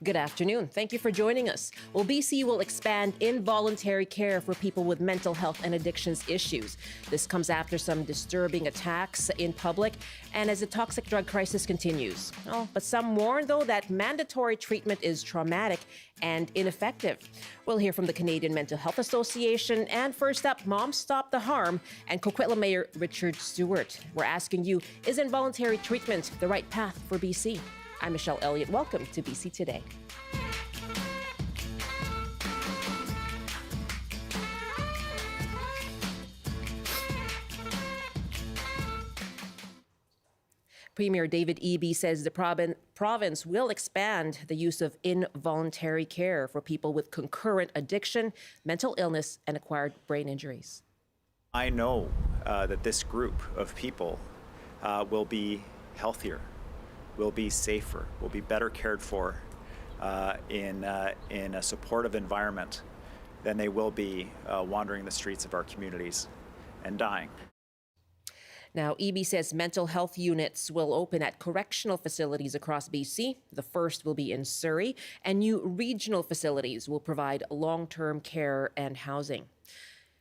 Good afternoon. Thank you for joining us. Well, BC will expand involuntary care for people with mental health and addictions issues. This comes after some disturbing attacks in public and as the toxic drug crisis continues. Oh, but some warn, though, that mandatory treatment is traumatic and ineffective. We'll hear from the Canadian Mental Health Association. And first up, Moms Stop the Harm and Coquitlam Mayor Richard Stewart. We're asking you, is involuntary treatment the right path for BC? I'm Michelle Elliott. Welcome to BC Today. Premier David Eby says the province will expand the use of involuntary care for people with concurrent addiction, mental illness, and acquired brain injuries. I know that this group of people will be healthier, will be safer, will be better cared for in a supportive environment than they will be wandering the streets of our communities and dying. Now, Eby says mental health units will open at correctional facilities across BC. The first will be in Surrey, and new regional facilities will provide long-term care and housing.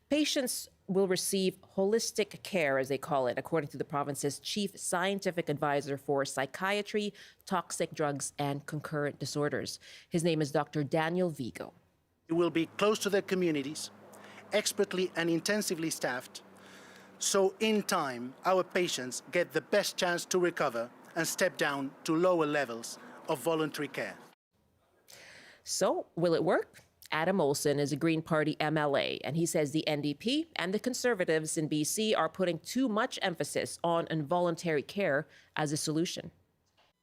Patients will receive holistic care, as they call it, according to the province's chief scientific advisor for psychiatry, toxic drugs, and concurrent disorders. His name is Dr. Daniel Vigo. It will be close to their communities, expertly and intensively staffed, so in time, our patients get the best chance to recover and step down to lower levels of voluntary care. So, will it work? Adam Olsen is a Green Party MLA, and he says the NDP and the Conservatives in BC are putting too much emphasis on involuntary care as a solution.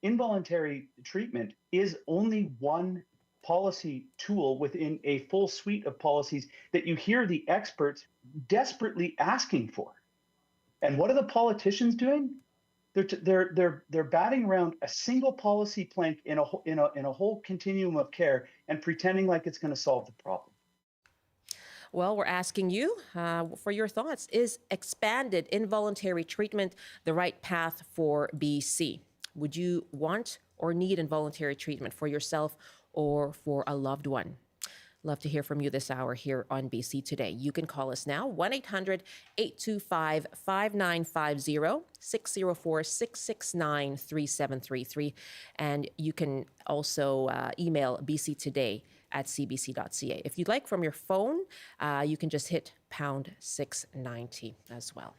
Involuntary treatment is only one policy tool within a full suite of policies that you hear the experts desperately asking for. And what are the politicians doing? They're batting around a single policy plank in a whole continuum of care and pretending like it's going to solve the problem. Well, we're asking you for your thoughts. Is expanded involuntary treatment the right path for BC? Would you want or need involuntary treatment for yourself or for a loved one? Love to hear from you this hour here on BC Today. You can call us now, 1-800-825-5950, 604-669-3733. And you can also email bctoday@cbc.ca. If you'd like from your phone, you can just hit pound 690 as well.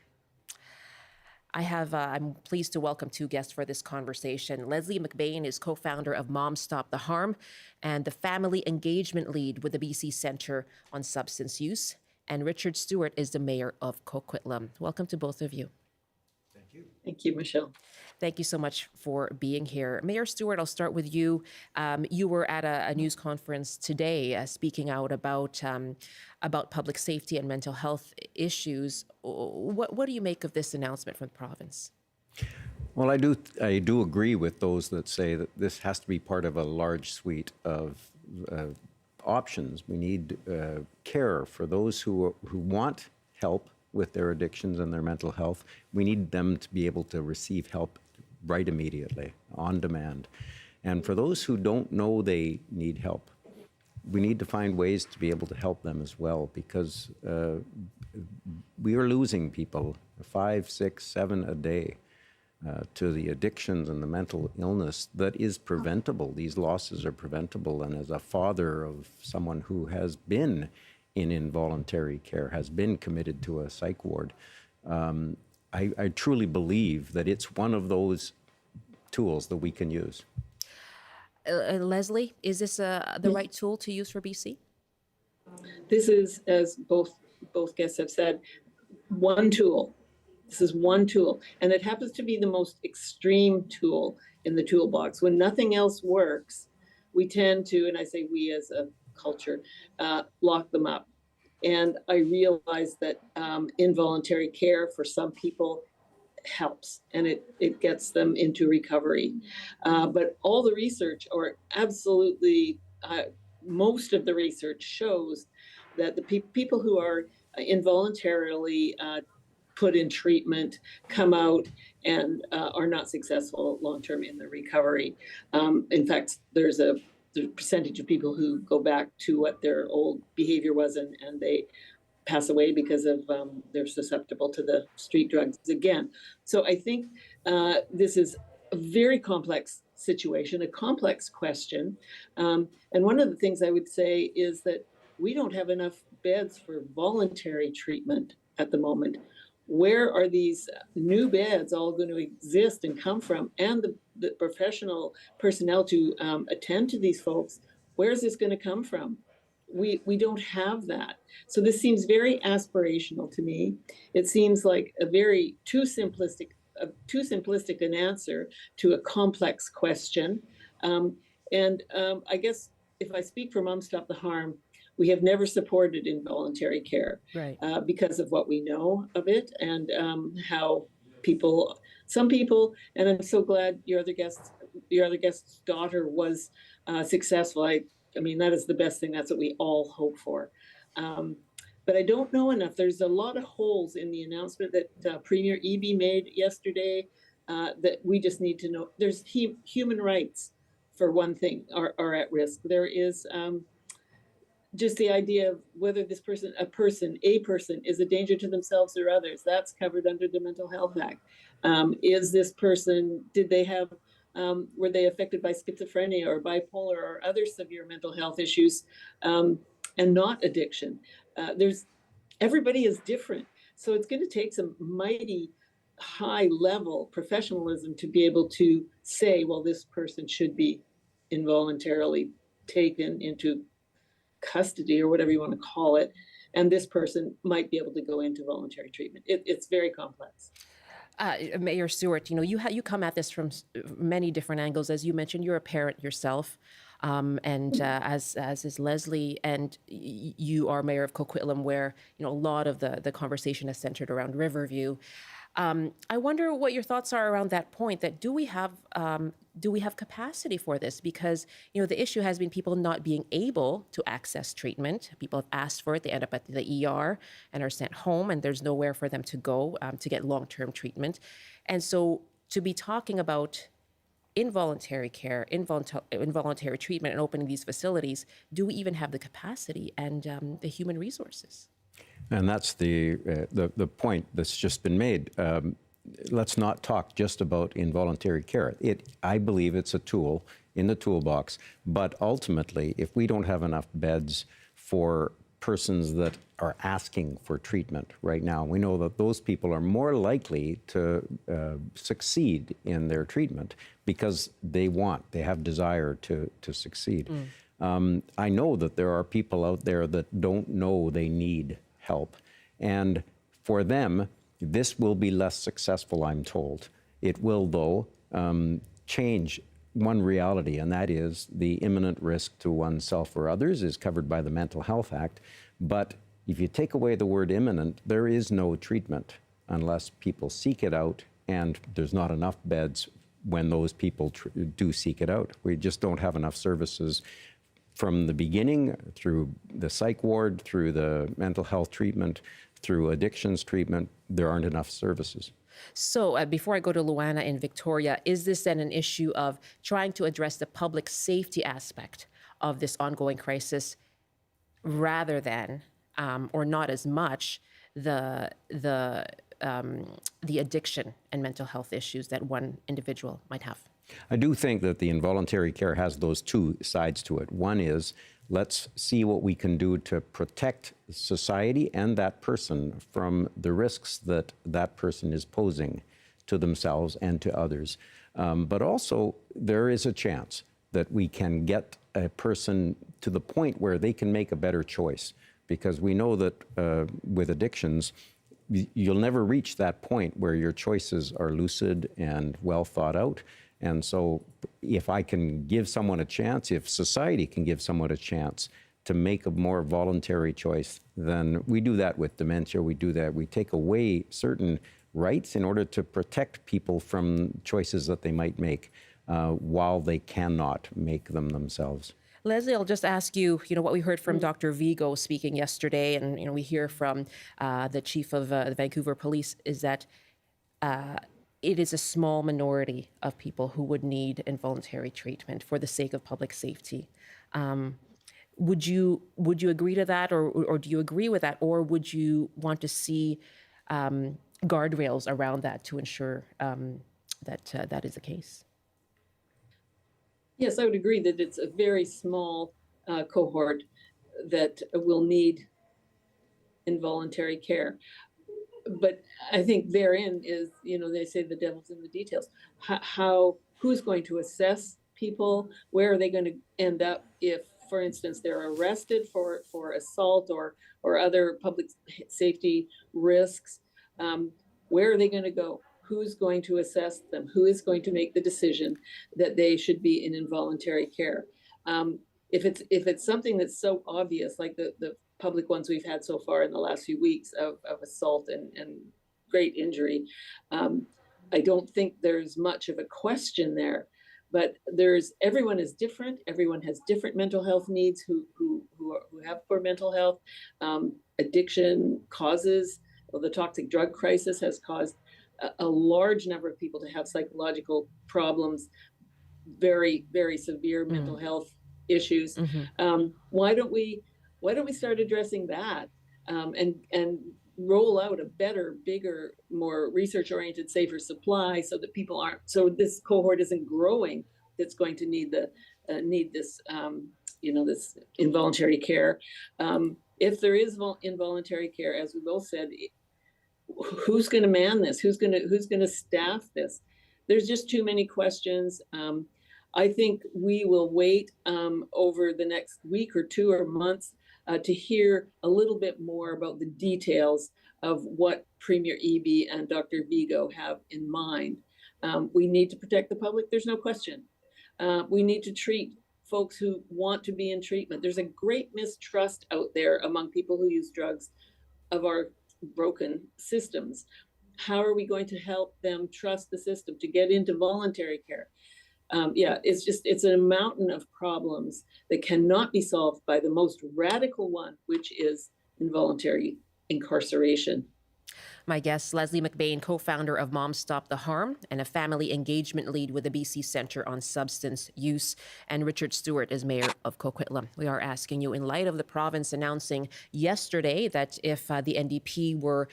I'm pleased to welcome two guests for this conversation. Leslie McBain is co-founder of Moms Stop the Harm and the family engagement lead with the BC Centre on Substance Use. And Richard Stewart is the mayor of Coquitlam. Welcome to both of you. Thank you. Thank you, Michelle. Thank you so much for being here. Mayor Stewart, I'll start with you. You were at a news conference today speaking out about public safety and mental health issues. What do you make of this announcement from the province? Well, I do agree with those that say that this has to be part of a large suite of options. We need care for those who want help with their addictions and their mental health. We need them to be able to receive help right immediately, on demand. And for those who don't know they need help, we need to find ways to be able to help them as well, because we are losing people 5, 6, 7 a day to the addictions and the mental illness that is preventable. These losses are preventable. And as a father of someone who has been in involuntary care, has been committed to a psych ward, I truly believe that it's one of those tools that we can use. Leslie, is this the right tool to use for BC? This is, as both guests have said, one tool. This is one tool, and it happens to be the most extreme tool in the toolbox. When nothing else works, we tend to, and I say we as a culture, lock them up. And I realize that involuntary care for some people helps, and it gets them into recovery. But all the research, or absolutely most of the research, shows that the people who are involuntarily put in treatment come out and are not successful long-term in the recovery. In fact, there's a the percentage of people who go back to what their old behavior was and they pass away because of they're susceptible to the street drugs again. So I think this is a very complex situation, a complex question. And one of the things I would say is that we don't have enough beds for voluntary treatment at the moment. Where are these new beds all going to exist and come from? And the professional personnel to attend to these folks, where is this going to come from? We don't have that. So this seems very aspirational to me. It seems like a very too simplistic an answer to a complex question. I guess if I speak for Moms Stop the Harm, we have never supported involuntary care, Right. Because of what we know of it and how some people, and I'm so glad your other guest's daughter was successful. I mean, that is the best thing. That's what we all hope for. But I don't know enough. There's a lot of holes in the announcement that Premier Eby made yesterday that we just need to know. There's human rights, for one thing, are at risk. There is just the idea of whether this person, a person is a danger to themselves or others. That's covered under the Mental Health Act. Is this person, were they affected by schizophrenia or bipolar or other severe mental health issues and not addiction? Everybody is different. So it's going to take some mighty high level professionalism to be able to say, well, this person should be involuntarily taken into custody or whatever you want to call it. And this person might be able to go into voluntary treatment. It's very complex. Mayor Stewart, you come at this from many different angles. As you mentioned, you're a parent yourself, and as is Leslie, and you are mayor of Coquitlam, where a lot of the conversation is centered around Riverview. I wonder what your thoughts are around that point. That do we have capacity for this? Because the issue has been people not being able to access treatment. People have asked for it. They end up at the ER and are sent home, and there's nowhere for them to go to get long-term treatment. And so to be talking about involuntary care, involuntary treatment, and opening these facilities, do we even have the capacity and the human resources? And that's the point that's just been made. Let's not talk just about involuntary care. I believe it's a tool in the toolbox, but ultimately, if we don't have enough beds for persons that are asking for treatment right now, we know that those people are more likely to succeed in their treatment because they have desire to succeed. I know that there are people out there that don't know they need help. And for them, this will be less successful, I'm told. It will, though, change one reality, and that is the imminent risk to oneself or others is covered by the Mental Health Act. But if you take away the word imminent, there is no treatment unless people seek it out, and there's not enough beds when those people do seek it out. We just don't have enough services from the beginning, through the psych ward, through the mental health treatment, through addictions treatment. There aren't enough services. So before I go to Luana in Victoria, is this then an issue of trying to address the public safety aspect of this ongoing crisis rather than, or not as much, the addiction and mental health issues that one individual might have? I do think that the involuntary care has those two sides to it. One is, let's see what we can do to protect society and that person from the risks that that person is posing to themselves and to others. But also, there is a chance that we can get a person to the point where they can make a better choice. Because we know that with addictions, you'll never reach that point where your choices are lucid and well thought out. And so if I can give someone a chance, if society can give someone a chance to make a more voluntary choice, then we do that with dementia. We do that. We take away certain rights in order to protect people from choices that they might make while they cannot make them themselves. Leslie, I'll just ask you, what we heard from Dr. Vigo speaking yesterday, and we hear from the chief of the Vancouver Police, is that it is a small minority of people who would need involuntary treatment for the sake of public safety. Would you agree to that, or do you agree with that, or would you want to see guardrails around that to ensure that is the case? Yes, I would agree that it's a very small cohort that will need involuntary care. But I think therein is, they say the devil's in the details. Who's going to assess people? Where are they going to end up if, for instance, they're arrested for assault or other public safety risks? Where are they going to go? Who's going to assess them? Who is going to make the decision that they should be in involuntary care? If it's something that's so obvious, like the public ones we've had so far in the last few weeks of assault and great injury, I don't think there's much of a question there. But everyone is different. Everyone has different mental health needs who have poor mental health. Addiction causes, well, the toxic drug crisis has caused a large number of people to have psychological problems, very, very severe mental health issues. Why don't we start addressing that and roll out a better, bigger, more research-oriented, safer supply so that so this cohort isn't growing that's going to need this this involuntary care. If there is involuntary care, as we both said, who's going to man this? Who's going to staff this? There's just too many questions. I think we will wait over the next week or two or months to hear a little bit more about the details of what Premier Eby and Dr. Vigo have in mind. We need to protect the public, there's no question. We need to treat folks who want to be in treatment. There's a great mistrust out there among people who use drugs of our broken systems. How are we going to help them trust the system to get into voluntary care? It's a mountain of problems that cannot be solved by the most radical one, which is involuntary incarceration. My guest, Leslie McBain, co-founder of Moms Stop the Harm and a family engagement lead with the BC Centre on Substance Use, and Richard Stewart is mayor of Coquitlam. We are asking you, in light of the province announcing yesterday that if the NDP were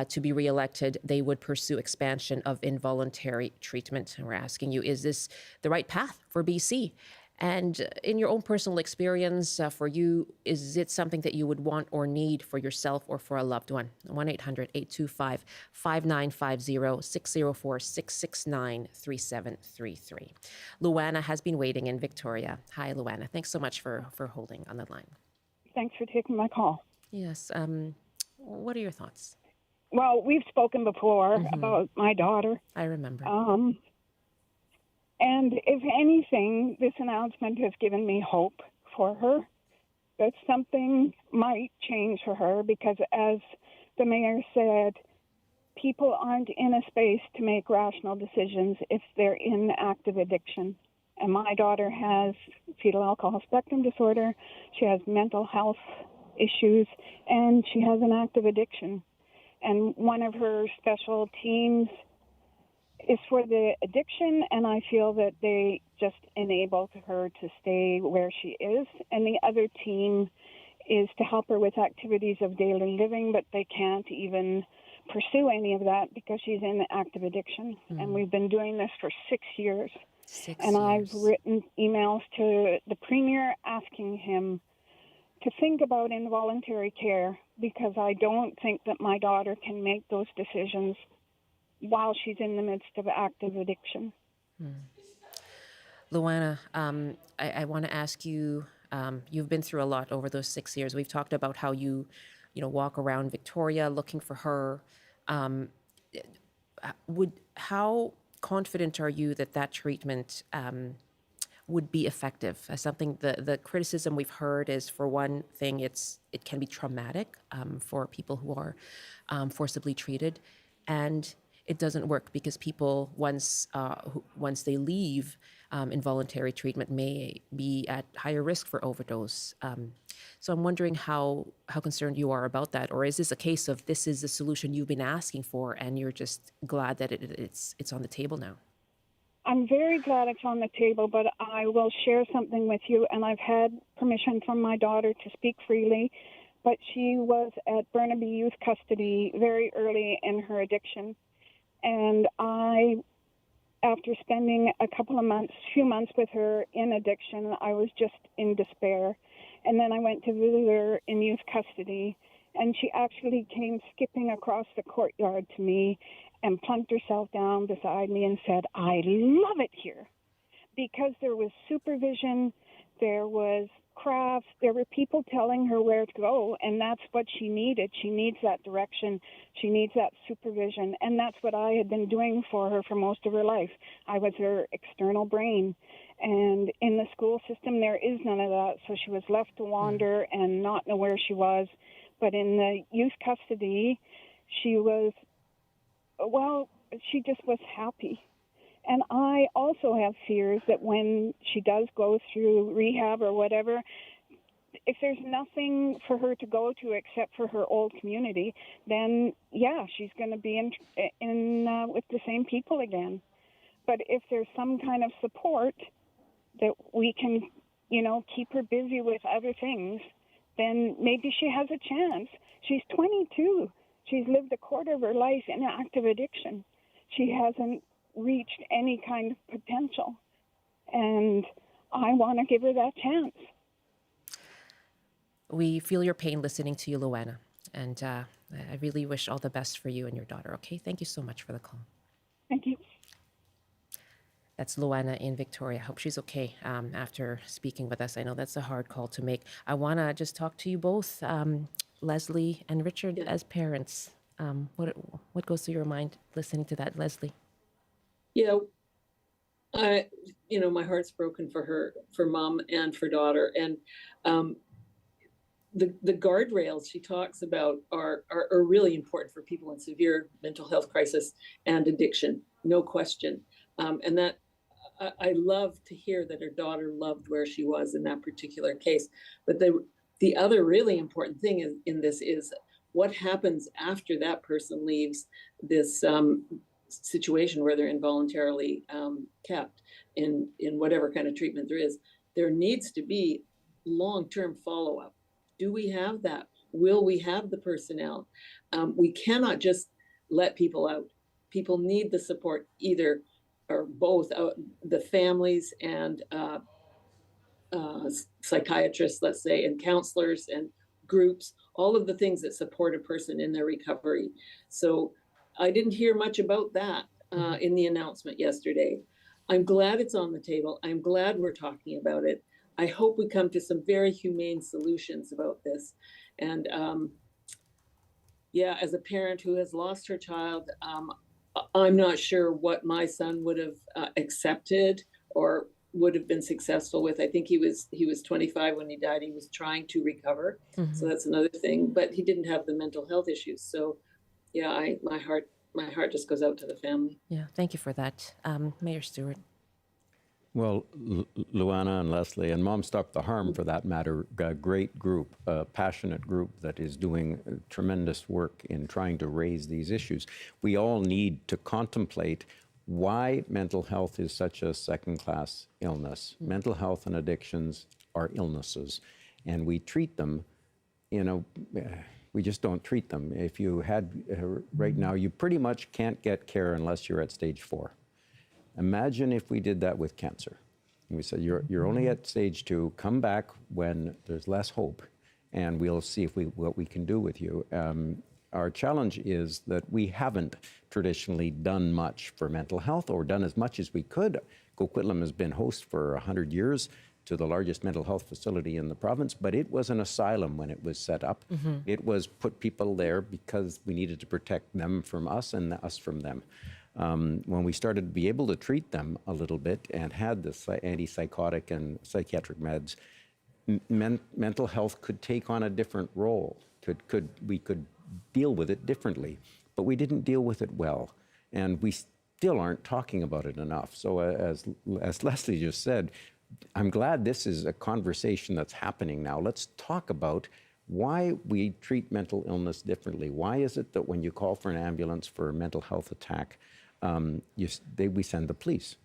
to be re-elected, they would pursue expansion of involuntary treatment. And we're asking you, is this the right path for BC? And in your own personal experience, for you, is it something that you would want or need for yourself or for a loved one? 1-800-825-5950, 604-669-3733. Luana has been waiting in Victoria. Hi, Luana. Thanks so much for holding on the line. Thanks for taking my call. Yes. What are your thoughts? Well, we've spoken before about my daughter. I remember. And if anything, this announcement has given me hope for her, that something might change for her, because as the mayor said, people aren't in a space to make rational decisions if they're in active addiction. And my daughter has fetal alcohol spectrum disorder, she has mental health issues, and she has an active addiction. And one of her special teams is for the addiction, and I feel that they just enabled her to stay where she is. And the other team is to help her with activities of daily living, but they can't even pursue any of that because she's in active addiction. And we've been doing this for 6 years. I've written emails to the Premier asking him to think about involuntary care, because I don't think that my daughter can make those decisions while she's in the midst of active addiction. Luana, I want to ask you, you've been through a lot over those 6 years. We've talked about how you walk around Victoria looking for her. How confident are you that treatment would be effective? Something the criticism we've heard is, for one thing, it can be traumatic for people who are forcibly treated, and it doesn't work because people, once they leave, involuntary treatment may be at higher risk for overdose. So I'm wondering how concerned you are about that, or is this a case of this is the solution you've been asking for, and you're just glad that it's on the table now? I'm very glad it's on the table, but I will share something with you, and I've had permission from my daughter to speak freely, but she was at Burnaby Youth Custody very early in her addiction, and after spending few months with her in addiction, I was just in despair. And then I went to visit her in youth custody, and she actually came skipping across the courtyard to me and plunked herself down beside me and said, "I love it here," because there was supervision, there was crafts, there were people telling her where to go, and that's what she needed. She needs that direction. She needs that supervision, and that's what I had been doing for her for most of her life. I was her external brain, and in the school system, there is none of that, so she was left to wander and not know where she was. But in the youth custody, she just was happy. And I also have fears that when she does go through rehab or whatever, if there's nothing for her to go to except for her old community, then yeah, she's going to be in with the same people again. But if there's some kind of support that we can, keep her busy with other things, then maybe she has a chance. She's 22. She's lived a quarter of her life in active addiction. She hasn't reached any kind of potential, and I want to give her that chance. We feel your pain listening to you, Luana, and I really wish all the best for you and your daughter. Okay, thank you so much for the call. Thank you. That's Luana in Victoria. I hope she's okay after speaking with us. I know that's a hard call to make. I want to just talk to you both, Leslie and Richard, as parents. What goes through your mind listening to that, Leslie? Yeah, my heart's broken for her, for mom and for daughter. And the guardrails she talks about are really important for people in severe mental health crisis and addiction, no question. And that I love to hear that her daughter loved where she was in that particular case. But the other really important thing in this is what happens after that person leaves this situation where they're involuntarily kept in whatever kind of treatment there is. There needs to be long-term follow-up. Do we have that? Will we have the personnel? We cannot just let people out. People need the support, either or both, the families and psychiatrists, let's say, and counselors and groups, all of the things that support a person in their recovery. So I didn't hear much about that in the announcement yesterday. I'm glad it's on the table. I'm glad we're talking about it. I hope we come to some very humane solutions about this. And as a parent who has lost her child, I'm not sure what my son would have accepted or would have been successful with. I think he was 25 when he died. He was trying to recover. Mm-hmm. So that's another thing, but he didn't have the mental health issues. So my heart just goes out to the family. Yeah, thank you for that. Mayor Stewart. Well, Luana and Leslie and Mom Stop the Harm, for that matter, a great group, a passionate group that is doing tremendous work in trying to raise these issues. We all need to contemplate why mental health is such a second-class illness. Mm-hmm. Mental health and addictions are illnesses, and we treat them, we just don't treat them. If you had, right now, you pretty much can't get care unless you're at stage 4. Imagine if we did that with cancer. We said, you're only at stage 2, come back when there's less hope, and we'll see what we can do with you. Our challenge is that we haven't traditionally done much for mental health, or done as much as we could. Coquitlam has been host for 100 years to the largest mental health facility in the province, but it was an asylum when it was set up. Mm-hmm. It was put people there because we needed to protect them from us and us from them. When we started to be able to treat them a little bit and had the antipsychotic and psychiatric meds, mental health could take on a different role. We could deal with it differently, but we didn't deal with it well. And we still aren't talking about it enough. So as Leslie just said, I'm glad this is a conversation that's happening now. Let's talk about why we treat mental illness differently. Why is it that when you call for an ambulance for a mental health attack, we send the police?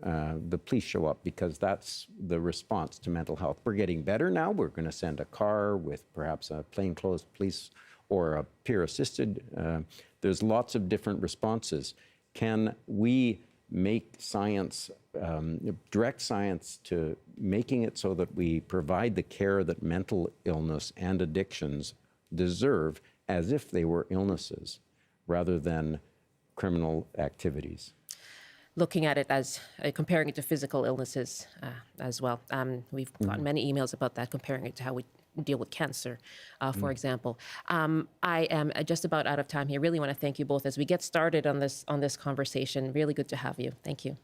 The police show up because that's the response to mental health. We're getting better now. We're going to send a car with perhaps a plainclothes police or a peer-assisted. There's lots of different responses. Can we make science, direct science to making it so that we provide the care that mental illness and addictions deserve as if they were illnesses rather than criminal activities? Looking at it as comparing it to physical illnesses as well. We've gotten many emails about that, comparing it to how we deal with cancer, for example. I am just about out of time here. Really want to thank you both as we get started on this conversation. Really good to have you. Thank you.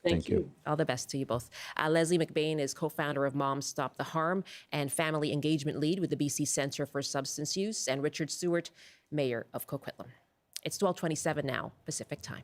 Thank you. All the best to you both. Leslie McBain is co-founder of Moms Stop the Harm and family engagement lead with the BC Centre for Substance Use, and Richard Stewart, mayor of Coquitlam. It's 12:27 now, Pacific time.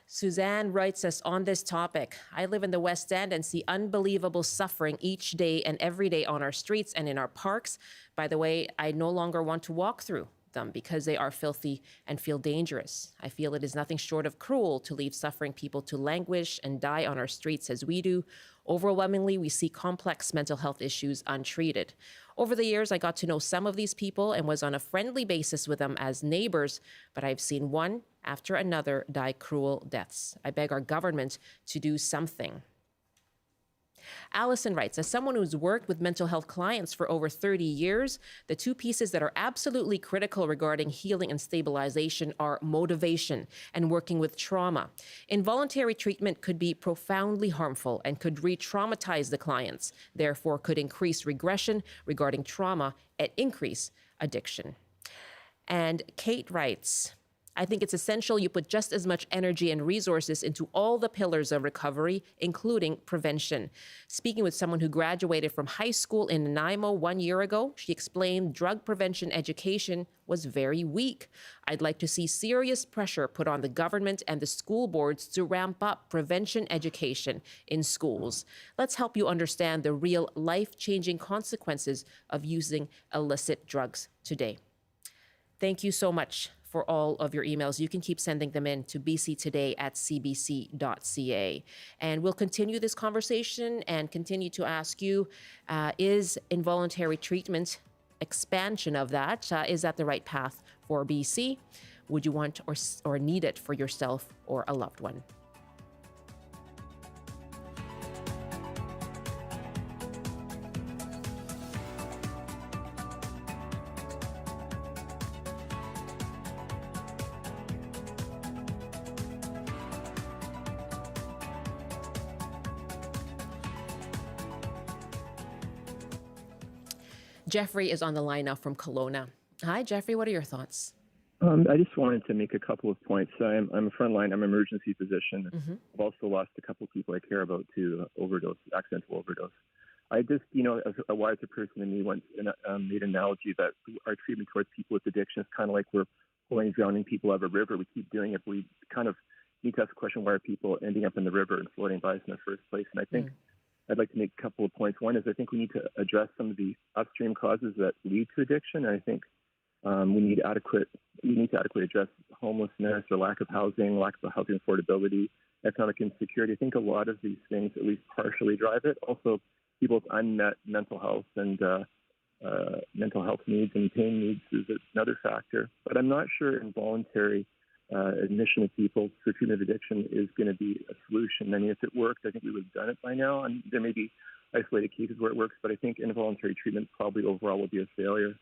Suzanne writes us on this topic. I live in the West End and see unbelievable suffering each day and every day on our streets and in our parks. By the way, I no longer want to walk through them because they are filthy and feel dangerous. I feel it is nothing short of cruel to leave suffering people to languish and die on our streets as we do. Overwhelmingly, we see complex mental health issues untreated. Over the years, I got to know some of these people and was on a friendly basis with them as neighbors, but I've seen one after another die cruel deaths. I beg our government to do something. Allison writes, as someone who's worked with mental health clients for over 30 years, the two pieces that are absolutely critical regarding healing and stabilization are motivation and working with trauma. Involuntary treatment could be profoundly harmful and could re-traumatize the clients, therefore could increase regression regarding trauma and increase addiction. And Kate writes, I think it's essential you put just as much energy and resources into all the pillars of recovery, including prevention. Speaking with someone who graduated from high school in Nanaimo 1 year ago, she explained drug prevention education was very weak. I'd like to see serious pressure put on the government and the school boards to ramp up prevention education in schools. Let's help you understand the real life-changing consequences of using illicit drugs today. Thank you so much for all of your emails. You can keep sending them in to bctoday@cbc.ca. And we'll continue this conversation and continue to ask you, is involuntary treatment, expansion of that, is that the right path for BC? Would you want or need it for yourself or a loved one? Jeffrey is on the line now from Kelowna. Hi, Jeffrey. What are your thoughts? I just wanted to make a couple of points. I'm a frontline. I'm an emergency physician. I've also lost a couple of people I care about to accidental overdose. I just, as a wiser person than me once made an analogy that our treatment towards people with addiction is kind of like we're pulling drowning people out of a river. We keep doing it, but we kind of need to ask the question, why are people ending up in the river and floating by us in the first place? And I think I'd like to make a couple of points. One is I think we need to address some of the upstream causes that lead to addiction. And I think we need to adequately address homelessness or lack of housing affordability, economic insecurity. I think a lot of these things at least partially drive it. Also, people's unmet mental health and mental health needs and pain needs is another factor. But I'm not sure involuntary admission of people for treatment of addiction is going to be a solution. I mean, if it worked, I think we would have done it by now. And there may be isolated cases where it works, but I think involuntary treatment probably overall will be a failure.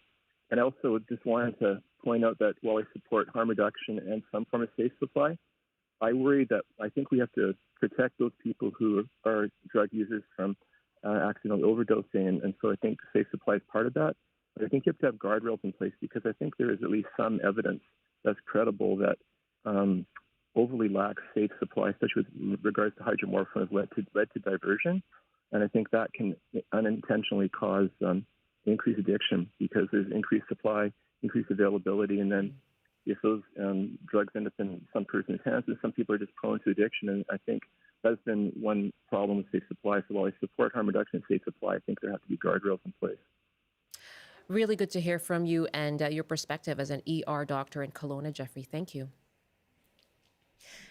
And I also just wanted to point out that while I support harm reduction and some form of safe supply, I worry that I think we have to protect those people who are drug users from accidental overdosing. And so I think safe supply is part of that. But I think you have to have guardrails in place because I think there is at least some evidence that's credible that overly lax safe supply, especially with regards to hydromorphone, has led to diversion. And I think that can unintentionally cause increased addiction because there's increased supply, increased availability, and then if those drugs end up in some person's hands, and some people are just prone to addiction. And I think that's been one problem with safe supply. So while I support harm reduction and safe supply, I think there have to be guardrails in place. Really good to hear from you and your perspective as an ER doctor in Kelowna, Jeffrey. Thank you.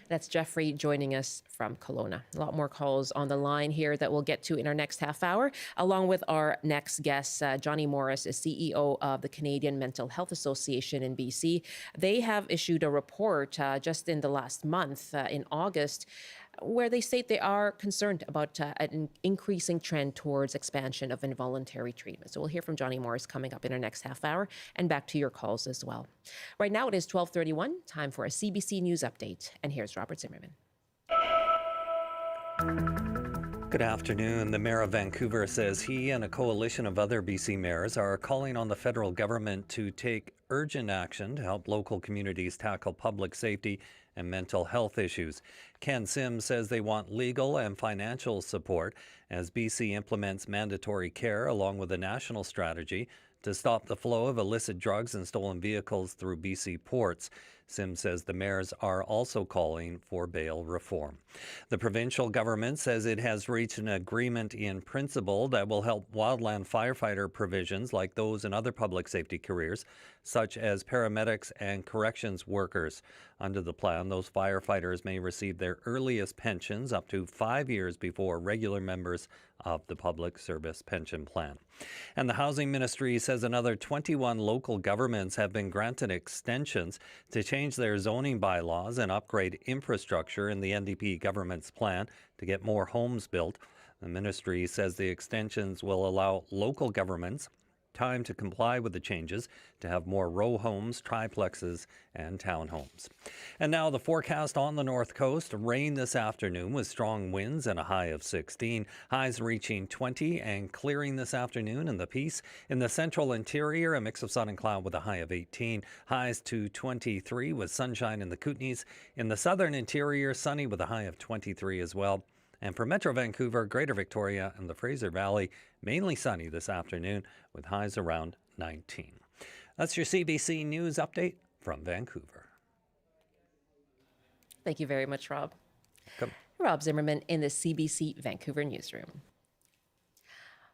That's Jeffrey joining us from Kelowna. A lot more calls on the line here that we'll get to in our next half hour, along with our next guest. Johnny Morris is CEO of the Canadian Mental Health Association in BC. They have issued a report just in the last month, in August, where they state they are concerned about an increasing trend towards expansion of involuntary treatment. So we'll hear from Johnny Morris coming up in our next half hour, and back to your calls as well. Right now it is 12:31, time for a CBC News update. And here's Robert Zimmerman. Good afternoon. The Mayor of Vancouver says he and a coalition of other BC mayors are calling on the federal government to take urgent action to help local communities tackle public safety and mental health issues. Ken Sims says they want legal and financial support as BC implements mandatory care along with a national strategy to stop the flow of illicit drugs and stolen vehicles through BC ports. Sims says the mayors are also calling for bail reform. The provincial government says it has reached an agreement in principle that will help wildland firefighter provisions like those in other public safety careers, such as paramedics and corrections workers. Under the plan, those firefighters may receive their earliest pensions up to 5 years before regular members of the Public Service Pension Plan. And the Housing Ministry says another 21 local governments have been granted extensions to change their zoning bylaws and upgrade infrastructure in the NDP government's plan to get more homes built. The ministry says the extensions will allow local governments time to comply with the changes to have more row homes, triplexes, and townhomes. And now the forecast on the north coast. Rain this afternoon with strong winds and a high of 16. Highs reaching 20 and clearing this afternoon in the Peace. In the central interior, a mix of sun and cloud with a high of 18. Highs to 23 with sunshine in the Kootenays. In the southern interior, sunny with a high of 23 as well. And for Metro Vancouver, Greater Victoria, and the Fraser Valley, mainly sunny this afternoon with highs around 19. That's your CBC News update from Vancouver. Thank you very much, Rob. Come. Rob Zimmerman in the CBC Vancouver newsroom.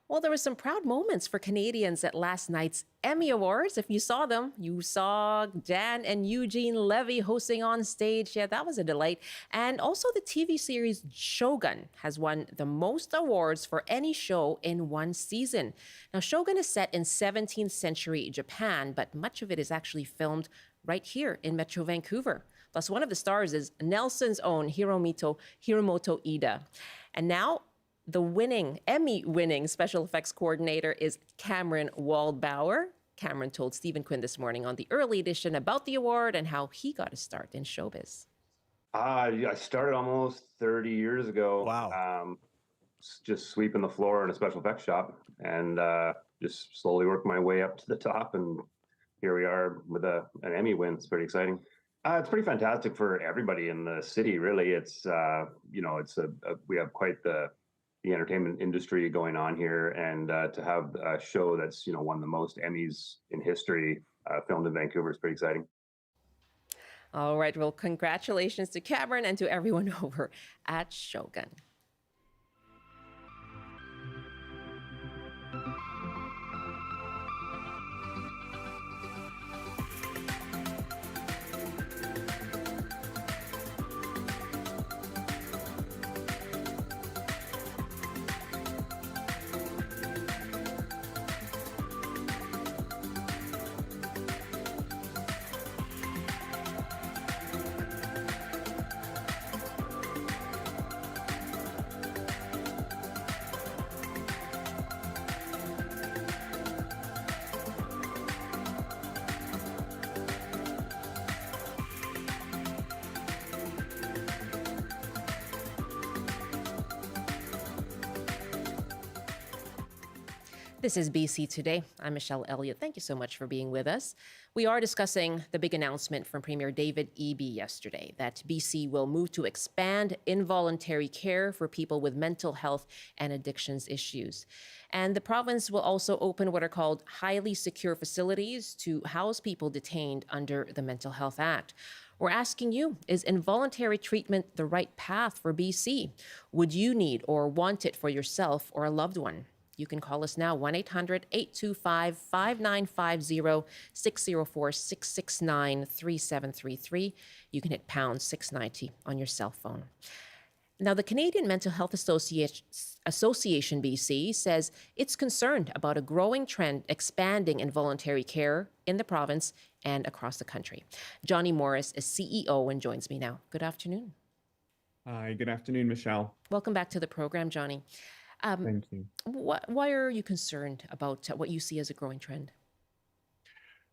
Well, there were some proud moments for Canadians at last night's Emmy Awards. If you saw them, you saw Dan and Eugene Levy hosting on stage. Yeah, that was a delight. And also the TV series Shogun has won the most awards for any show in one season. Now, Shogun is set in 17th century Japan, but much of it is actually filmed right here in Metro Vancouver. Plus, one of the stars is Nelson's own Hiromoto Ida. And now, the Emmy-winning special effects coordinator is Cameron Waldbauer. Cameron told Stephen Quinn this morning on the early edition about the award and how he got his start in showbiz. I started almost 30 years ago. Wow. Just sweeping the floor in a special effects shop, and just slowly worked my way up to the top. And here we are with an Emmy win. It's pretty exciting. It's pretty fantastic for everybody in the city, really. It's we have quite the entertainment industry going on here, and to have a show that's won the most Emmys in history filmed in Vancouver is pretty exciting. All right, well, congratulations to Cameron and to everyone over at Shogun. This is BC Today. I'm Michelle Elliott. Thank you so much for being with us. We are discussing the big announcement from Premier David Eby yesterday that BC will move to expand involuntary care for people with mental health and addictions issues. And the province will also open what are called highly secure facilities to house people detained under the Mental Health Act. We're asking you, is involuntary treatment the right path for BC? Would you need or want it for yourself or a loved one? You can call us now, 1-800-825-5950, 604-669-3733. You can hit pound 690 on your cell phone. Now, the Canadian Mental Health Association BC says it's concerned about a growing trend expanding involuntary care in the province and across the country. Johnny Morris is CEO and joins me now. Good afternoon. Hi, good afternoon, Michelle. Welcome back to the program, Johnny. Thank you. Why are you concerned about what you see as a growing trend?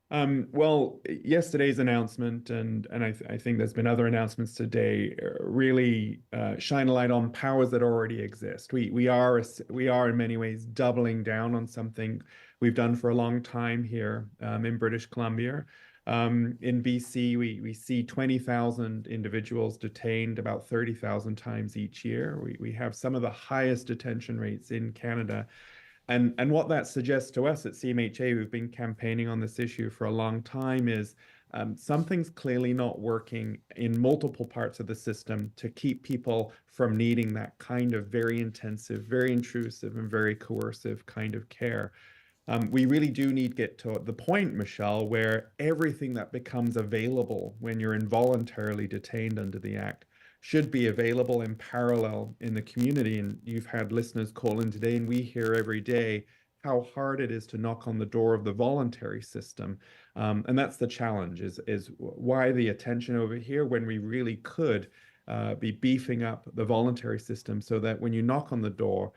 Well, yesterday's announcement, and I think there's been other announcements today, really shine a light on powers that already exist. We are in many ways doubling down on something we've done for a long time here in British Columbia. In BC, we see 20,000 individuals detained about 30,000 times each year. We have some of the highest detention rates in Canada. And what that suggests to us at CMHA, who've been campaigning on this issue for a long time, is something's clearly not working in multiple parts of the system to keep people from needing that kind of very intensive, very intrusive, and very coercive kind of care. We really do need to get to the point, Michelle, where everything that becomes available when you're involuntarily detained under the Act should be available in parallel in the community. And you've had listeners call in today, and we hear every day how hard it is to knock on the door of the voluntary system. And that's the challenge, is why the attention over here when we really could be beefing up the voluntary system so that when you knock on the door,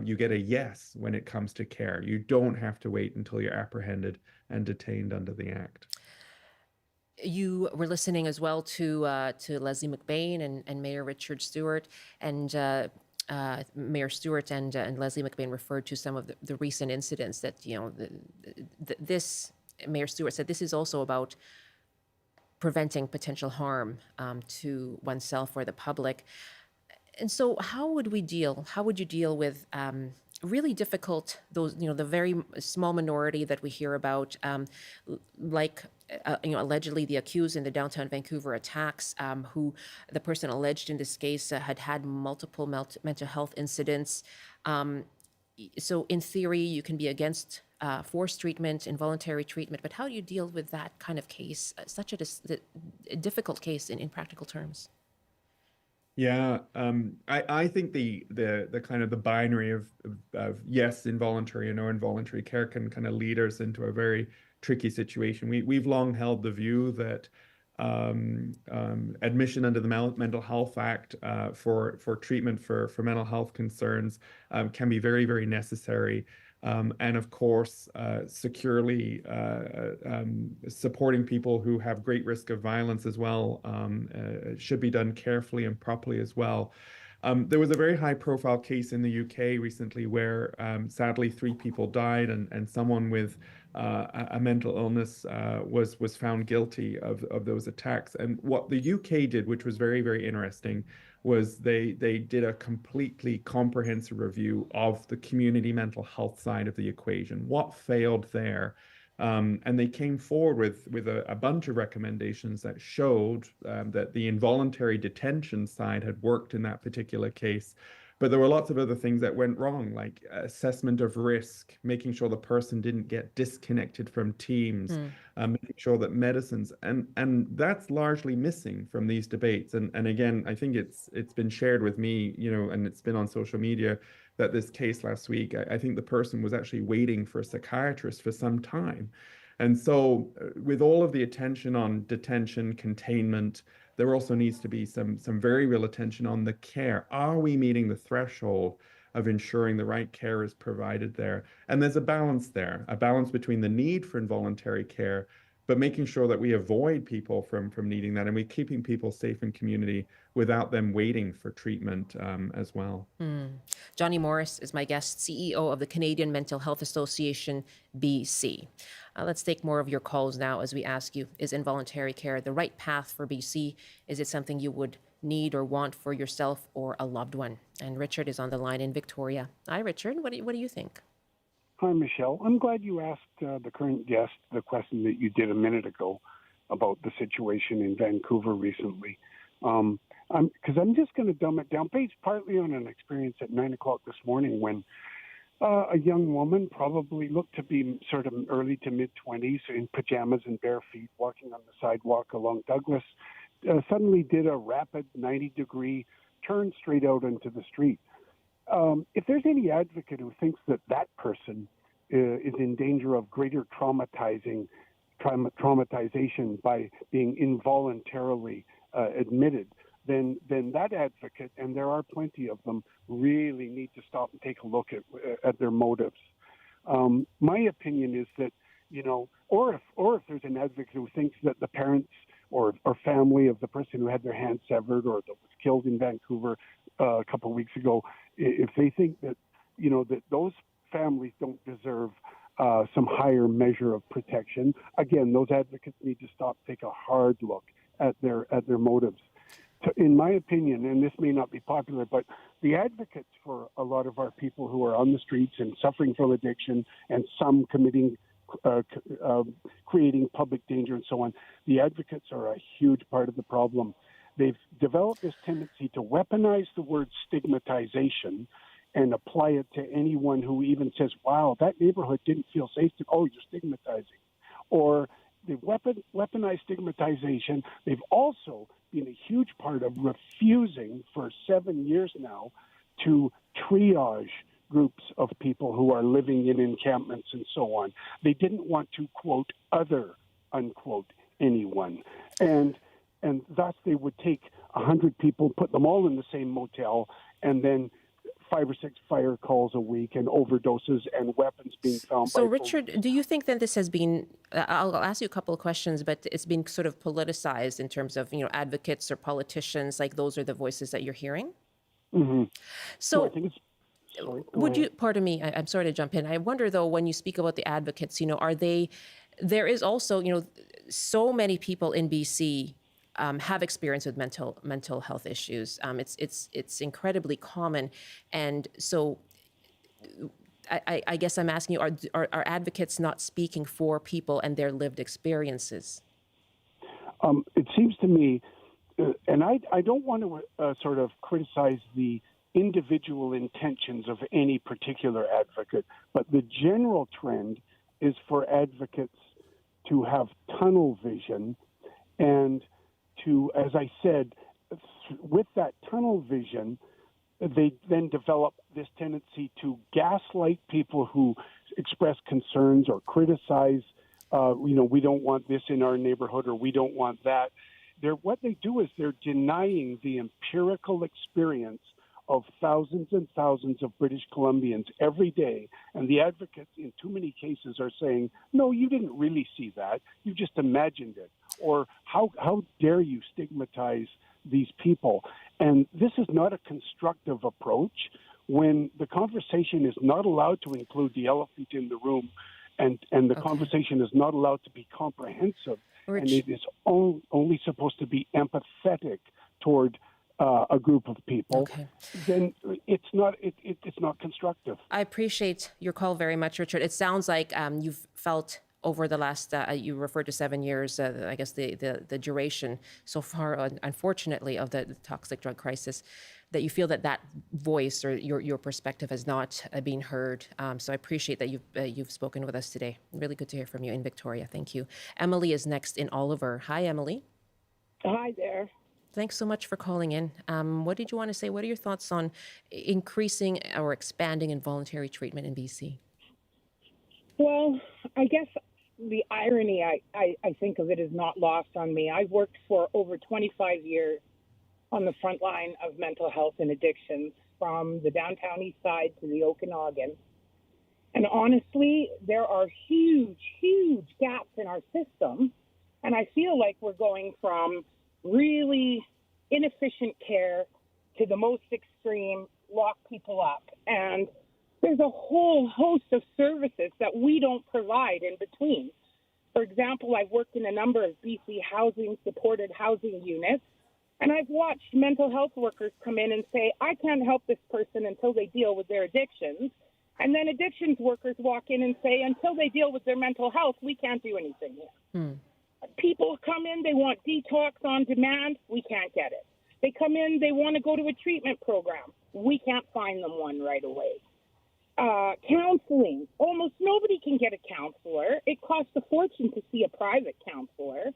you get a yes when it comes to care. You don't have to wait until you're apprehended and detained under the Act. You were listening as well to Leslie McBain and Mayor Richard Stewart, and Mayor Stewart and Leslie McBain referred to some of the recent incidents that, this, Mayor Stewart said this is also about preventing potential harm to oneself or the public. And so how would you deal with really difficult, those, the very small minority that we hear about, allegedly the accused in the downtown Vancouver attacks, who the person alleged in this case had multiple mental health incidents. So in theory, you can be against forced treatment, involuntary treatment, but how do you deal with that kind of case, such a difficult case in practical terms? Yeah, I think the kind of the binary of yes, involuntary and no involuntary care can kind of lead us into a very tricky situation. We've long held the view that admission under the Mental Health Act for treatment for mental health concerns can be very, very necessary. And of course, securely supporting people who have great risk of violence as well should be done carefully and properly as well. There was a very high-profile case in the UK recently where sadly 3 people died, and someone with a mental illness was found guilty of those attacks. And what the UK did, which was very, very interesting, was they did a completely comprehensive review of the community mental health side of the equation. What failed there? And they came forward with a bunch of recommendations that showed that the involuntary detention side had worked in that particular case. But there were lots of other things that went wrong, like assessment of risk, making sure the person didn't get disconnected from teams, making sure that medicines, and that's largely missing from these debates. And again, I think it's been shared with me, and it's been on social media, that this case last week, I think the person was actually waiting for a psychiatrist for some time. And so with all of the attention on detention, containment, there also needs to be some very real attention on the care. Are we meeting the threshold of ensuring the right care is provided there? And there's a balance there, a balance between the need for involuntary care, but making sure that we avoid people from needing that, and we're keeping people safe in community without them waiting for treatment as well. Johnny Morris is my guest, CEO of the Canadian Mental Health Association, BC. Let's take more of your calls now as we ask you, is involuntary care the right path for BC? Is it something you would need or want for yourself or a loved one? And Richard is on the line in Victoria. Hi, Richard. What do you think? Hi, Michelle. I'm glad you asked the current guest the question that you did a minute ago about the situation in Vancouver recently. Because I'm just going to dumb it down, based partly on an experience at 9 o'clock this morning when a young woman, probably looked to be sort of early to mid-20s, in pajamas and bare feet, walking on the sidewalk along Douglas, suddenly did a rapid 90-degree turn straight out into the street. If there's any advocate who thinks that that person is in danger of greater traumatization by being involuntarily admitted, then that advocate, and there are plenty of them, really need to stop and take a look at their motives. My opinion is that, or if there's an advocate who thinks that the parents or family of the person who had their hand severed or that was killed in Vancouver a couple of weeks ago, if they think that, that those families don't deserve some higher measure of protection, again, those advocates need to stop, take a hard look at their motives. In my opinion, and this may not be popular, but the advocates for a lot of our people who are on the streets and suffering from addiction and some creating public danger and so on, the advocates are a huge part of the problem. They've developed this tendency to weaponize the word stigmatization and apply it to anyone who even says, wow, that neighborhood didn't feel safe. Oh, you're stigmatizing. Or they weaponize stigmatization. They've also been a huge part of refusing for 7 years now to triage groups of people who are living in encampments and so on. They didn't want to, quote, other, unquote, anyone. And thus they would take 100 people, put them all in the same motel, and then 5 or 6 fire calls a week and overdoses and weapons being found. So, Richard, do you think that this has been, I'll ask you a couple of questions, but it's been sort of politicized in terms of, advocates or politicians, like those are the voices that you're hearing? Mm-hmm. So, I think it's, would you, pardon me, I'm sorry to jump in. I wonder though, when you speak about the advocates, are there is also, so many people in BC have experience with mental health issues. It's incredibly common, and so I guess I'm asking you: are advocates not speaking for people and their lived experiences? It seems to me, and I don't want to sort of criticize the individual intentions of any particular advocate, but the general trend is for advocates to have tunnel vision and to, as I said, with that tunnel vision, they then develop this tendency to gaslight people who express concerns or criticize, we don't want this in our neighborhood or we don't want that. What they do is they're denying the empirical experience of thousands and thousands of British Columbians every day. And the advocates in too many cases are saying, no, you didn't really see that. You just imagined it. Or how dare you stigmatize these people? And this is not a constructive approach when the conversation is not allowed to include the elephant in the room and the conversation is not allowed to be comprehensive. Rich. And it is only supposed to be empathetic toward a group of people, then it's not constructive. I appreciate your call very much, Richard. It sounds like you've felt over the last, you referred to 7 years, I guess the duration so far, unfortunately, of the toxic drug crisis, that you feel that voice or your perspective has not been heard. So I appreciate that you've spoken with us today. Really good to hear from you in Victoria. Thank you. Emily is next in Oliver. Hi, Emily. Hi there. Thanks so much for calling in. What did you want to say? What are your thoughts on increasing or expanding involuntary treatment in BC? Well, I guess the irony, I think of it is not lost on me. I've worked for over 25 years on the front line of mental health and addictions, from the downtown east side to the Okanagan. And honestly, there are huge, huge gaps in our system. And I feel like we're going from really inefficient care to the most extreme lock people up. And there's a whole host of services that we don't provide in between. For example, I've worked in a number of BC housing, supported housing units, and I've watched mental health workers come in and say, I can't help this person until they deal with their addictions. And then addictions workers walk in and say, until they deal with their mental health, we can't do anything here. People come in, they want detox on demand, we can't get it. They come in, they want to go to a treatment program. We can't find them one right away. Counseling. Almost nobody can get a counselor. It costs a fortune to see a private counselor.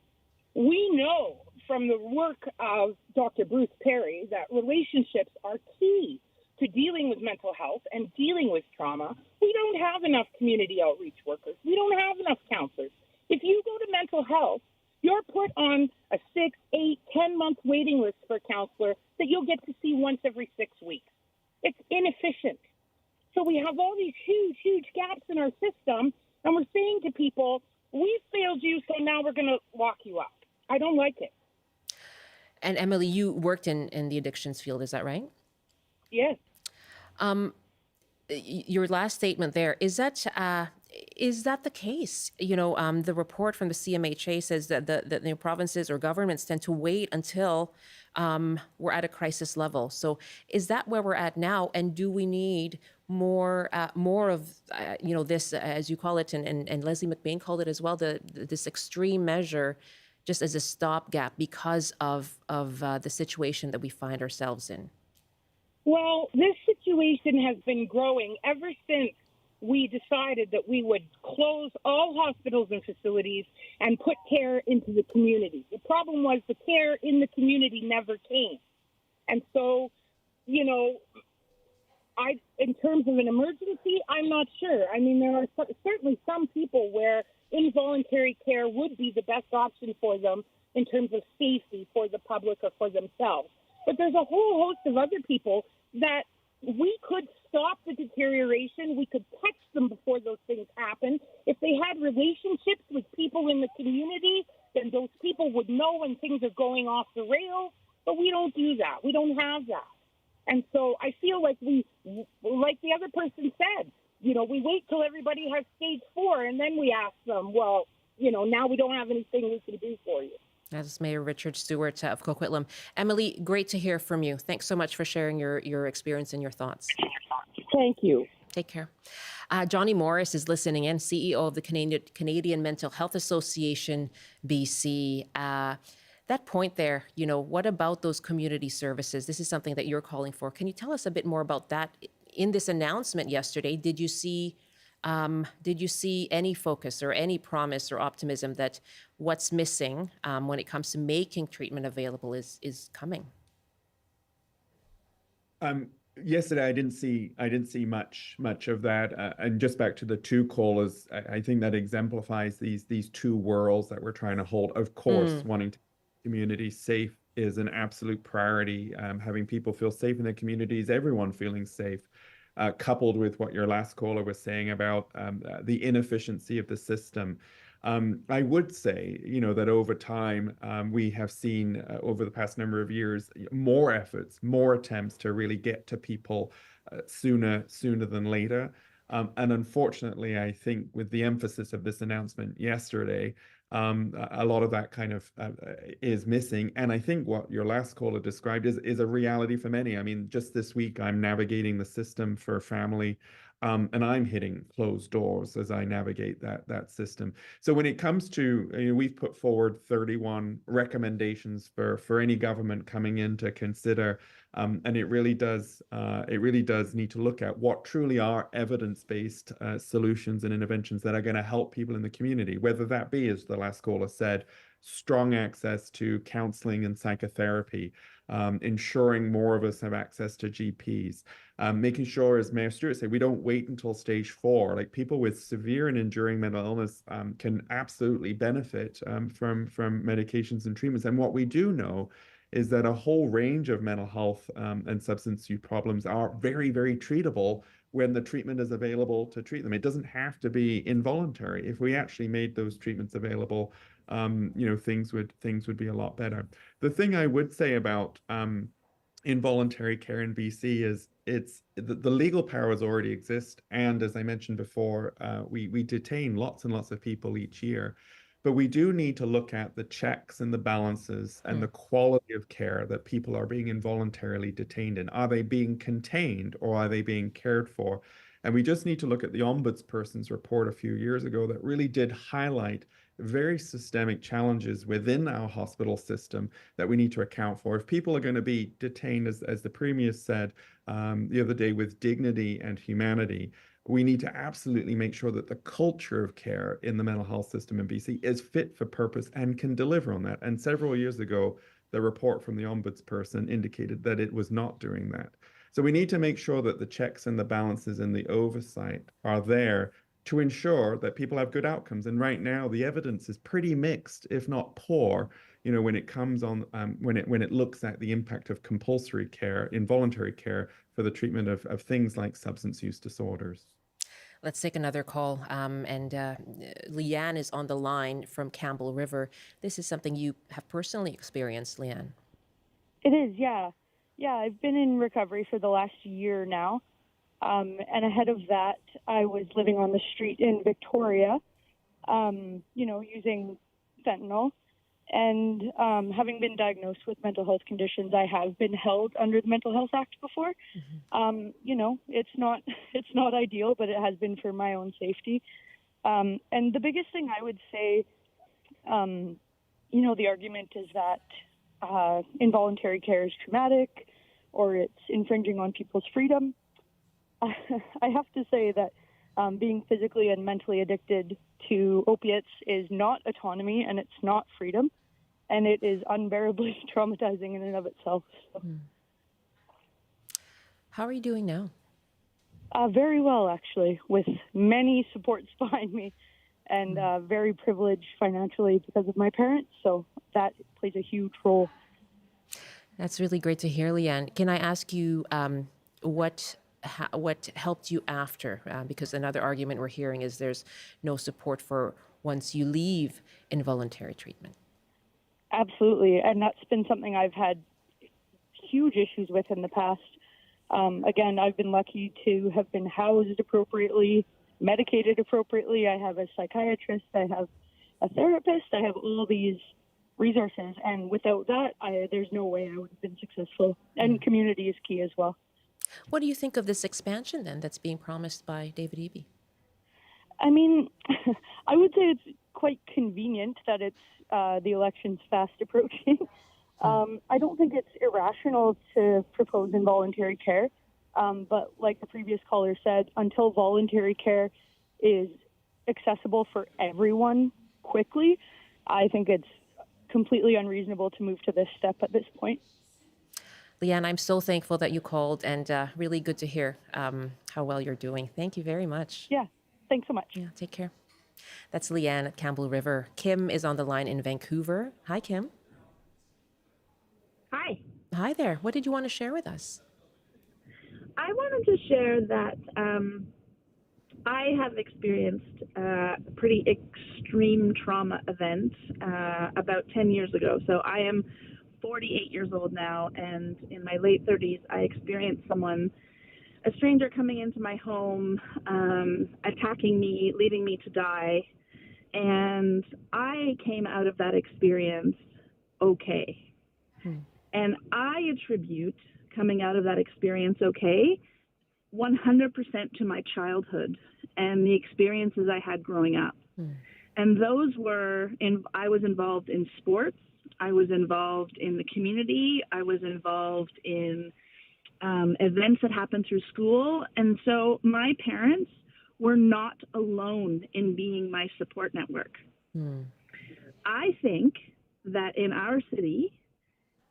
We know from the work of Dr. Bruce Perry that relationships are key to dealing with mental health and dealing with trauma. We don't have enough community outreach workers. We don't have enough counselors. If you go to mental health, you're put on a 6, 8, 10-month waiting list for a counselor that you'll get to see once every 6 weeks. It's inefficient. So we have all these huge, huge gaps in our system, and we're saying to people, we failed you, so now we're going to lock you up. I don't like it. And Emily, you worked in the addictions field, is that right? Yes. Your last statement there, is that the case? You know, the report from the CMHA says that the provinces or governments tend to wait until we're at a crisis level. So is that where we're at now? And do we need more of, this, as you call it, and Leslie McBain called it as well, this extreme measure just as a stopgap because of the situation that we find ourselves in? Well, this situation has been growing ever since we decided that we would close all hospitals and facilities and put care into the community. The problem was the care in the community never came. And so, in terms of an emergency, I'm not sure. I mean, there are certainly some people where involuntary care would be the best option for them in terms of safety for the public or for themselves. But there's a whole host of other people that we could stop the deterioration. We could catch them before those things happen. If they had relationships with people in the community, then those people would know when things are going off the rails. But we don't do that. We don't have that. And so I feel like like the other person said, we wait till everybody has stage 4 and then we ask them, well, now we don't have anything we can do for you. That's Mayor Richard Stewart of Coquitlam. Emily, great to hear from you. Thanks so much for sharing your experience and your thoughts. Thank you. Take care. Johnny Morris is listening in, CEO of the Canadian Mental Health Association, BC. That point there, what about those community services? This is something that you're calling for. Can you tell us a bit more about that? In this announcement yesterday, did you see any focus or any promise or optimism that what's missing when it comes to making treatment available is coming? Yesterday, I didn't see much of that. And just back to the two callers, I think that exemplifies these two worlds that we're trying to hold. Of course, wanting to keep communities safe is an absolute priority. Having people feel safe in their communities, everyone feeling safe. Coupled with what your last caller was saying about the inefficiency of the system. I would say, that over time, we have seen over the past number of years, more efforts, more attempts to really get to people sooner than later. And unfortunately, I think with the emphasis of this announcement yesterday, a lot of that kind of is missing. And I think what your last caller described is a reality for many. I mean, just this week, I'm navigating the system for a family, and I'm hitting closed doors as I navigate that system. So when it comes to, we've put forward 31 recommendations for any government coming in to consider, and it really does need to look at what truly are evidence-based solutions and interventions that are going to help people in the community, whether that be, as the last caller said, strong access to counseling and psychotherapy, ensuring more of us have access to GPs, making sure, as Mayor Stewart said, we don't wait until stage 4. Like, people with severe and enduring mental illness can absolutely benefit from medications and treatments. And what we do know is that a whole range of mental health and substance use problems are very, very treatable when the treatment is available to treat them. It doesn't have to be involuntary. If we actually made those treatments available, things would be a lot better. The thing I would say about involuntary care in BC is the legal powers already exist, and as I mentioned before, we detain lots and lots of people each year, but we do need to look at the checks and the balances and the quality of care that people are being involuntarily detained in. Are they being contained or are they being cared for? And we just need to look at the Ombudsperson's report a few years ago that really did highlight very systemic challenges within our hospital system that we need to account for. If people are going to be detained, as the Premier said the other day, with dignity and humanity, we need to absolutely make sure that the culture of care in the mental health system in BC is fit for purpose and can deliver on that. And several years ago, the report from the Ombudsperson indicated that it was not doing that. So we need to make sure that the checks and the balances and the oversight are there to ensure that people have good outcomes. And right now, the evidence is pretty mixed, if not poor, when it comes on, when it looks at the impact of compulsory care, involuntary care for the treatment of things like substance use disorders. Let's take another call. Leanne is on the line from Campbell River. This is something you have personally experienced, Leanne. It is, yeah. Yeah, I've been in recovery for the last year now. And ahead of that, I was living on the street in Victoria, using fentanyl. And having been diagnosed with mental health conditions, I have been held under the Mental Health Act before. It's not ideal, but it has been for my own safety. And the biggest thing I would say, the argument is that involuntary care is traumatic or it's infringing on people's freedom. I have to say that being physically and mentally addicted to opiates is not autonomy and it's not freedom, and it is unbearably traumatizing in and of itself. So. How are you doing now? Very well, actually, with many supports behind me and very privileged financially because of my parents, so that plays a huge role. That's really great to hear, Leanne. Can I ask you what helped you after? Because another argument we're hearing is there's no support for once you leave involuntary treatment. Absolutely, and that's been something I've had huge issues with in the past. Again, I've been lucky to have been housed appropriately, medicated appropriately. I have a psychiatrist, I have a therapist, I have all these resources, and without that, there's no way I would have been successful. And community is key as well. What do you think of this expansion, then, that's being promised by David Eby? I mean, I would say it's quite convenient that it's the election's fast approaching. I don't think it's irrational to propose involuntary care, but like the previous caller said, until voluntary care is accessible for everyone quickly, I think it's completely unreasonable to move to this step at this point. Leanne, I'm so thankful that you called, and really good to hear how well you're doing. Thank you very much. Yeah, thanks so much. Yeah, take care. That's Leanne at Campbell River. Kim is on the line in Vancouver. Hi, Kim. Hi. Hi there. What did you want to share with us? I wanted to share that I have experienced a pretty extreme trauma event about 10 years ago. So I am 48 years old now, and in my late 30s, I experienced a stranger coming into my home, attacking me, leaving me to die. And I came out of that experience okay. And I attribute coming out of that experience okay 100% to my childhood and the experiences I had growing up. And those were, I was involved in sports, I was involved in the community, I was involved in events that happened through school. And so my parents were not alone in being my support network. I think that in our city,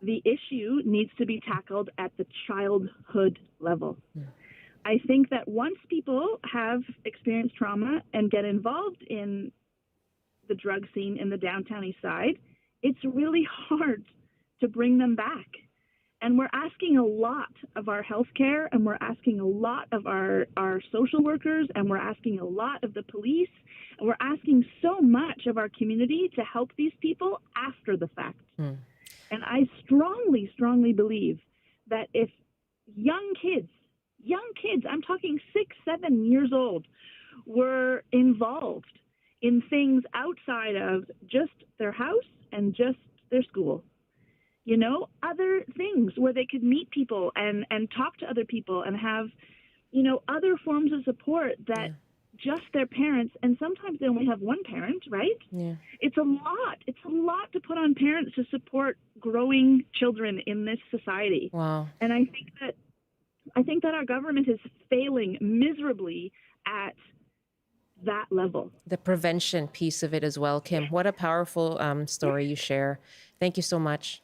the issue needs to be tackled at the childhood level. I think that once people have experienced trauma and get involved in the drug scene in the downtown east side, it's really hard to bring them back. And we're asking a lot of our healthcare, and we're asking a lot of our social workers, and we're asking a lot of the police, and we're asking so much of our community to help these people after the fact. And I strongly, strongly believe that if young kids, I'm talking 6, 7 years old, were involved in things outside of just their house and just their school, you know, other things where they could meet people and talk to other people and have, you know, other forms of support that just their parents, and sometimes they only have one parent, right? Yeah. It's a lot to put on parents to support growing children in this society. Wow. And I think that our government is failing miserably at that level. The prevention piece of it as well, Kim. What a powerful story you share. Thank you so much.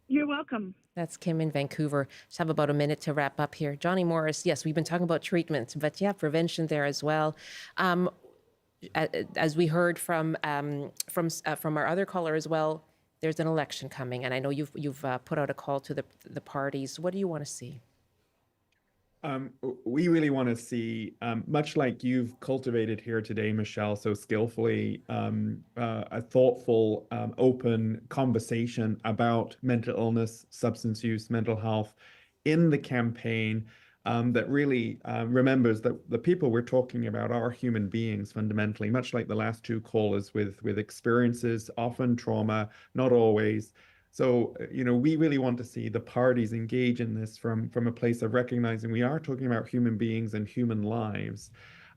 You're welcome. That's Kim in Vancouver. Just have about a minute to wrap up here. Johnny Morris, yes, we've been talking about treatment, but yeah, prevention there as well. As we heard from our other caller as well, there's an election coming, and I know you've put out a call to the parties. What do you want to see? We really want to see, much like you've cultivated here today, Michelle, so skillfully, a thoughtful, open conversation about mental illness, substance use, mental health in the campaign that really remembers that the people we're talking about are human beings fundamentally, much like the last two callers with experiences, often trauma, not always. So, you know, we really want to see the parties engage in this from a place of recognizing we are talking about human beings and human lives.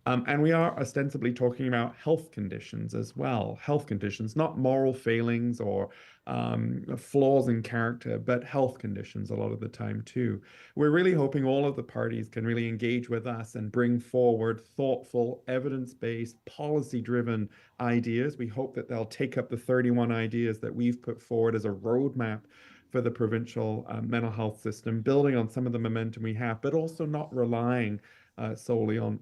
And we are ostensibly talking about health conditions as well. Health conditions, not moral failings or flaws in character, but health conditions a lot of the time too. We're really hoping all of the parties can really engage with us and bring forward thoughtful, evidence-based, policy-driven ideas. We hope that they'll take up the 31 ideas that we've put forward as a roadmap for the provincial mental health system, building on some of the momentum we have, but also not relying solely on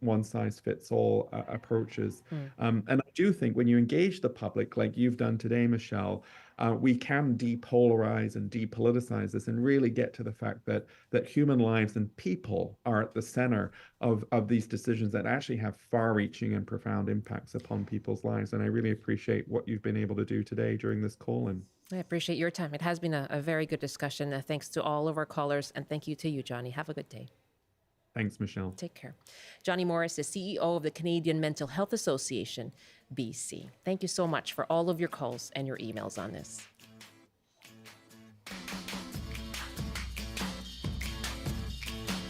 one-size-fits-all approaches. And I do think when you engage the public, like you've done today, Michelle, we can depolarize and depoliticize this and really get to the fact that human lives and people are at the center of these decisions that actually have far-reaching and profound impacts upon people's lives. And I really appreciate what you've been able to do today during this call-in. I appreciate your time. It has been a very good discussion. Thanks to all of our callers, and thank you to you, Johnny. Have a good day. Thanks, Michelle. Take care. Johnny Morris is CEO of the Canadian Mental Health Association, BC. Thank you so much for all of your calls and your emails on this.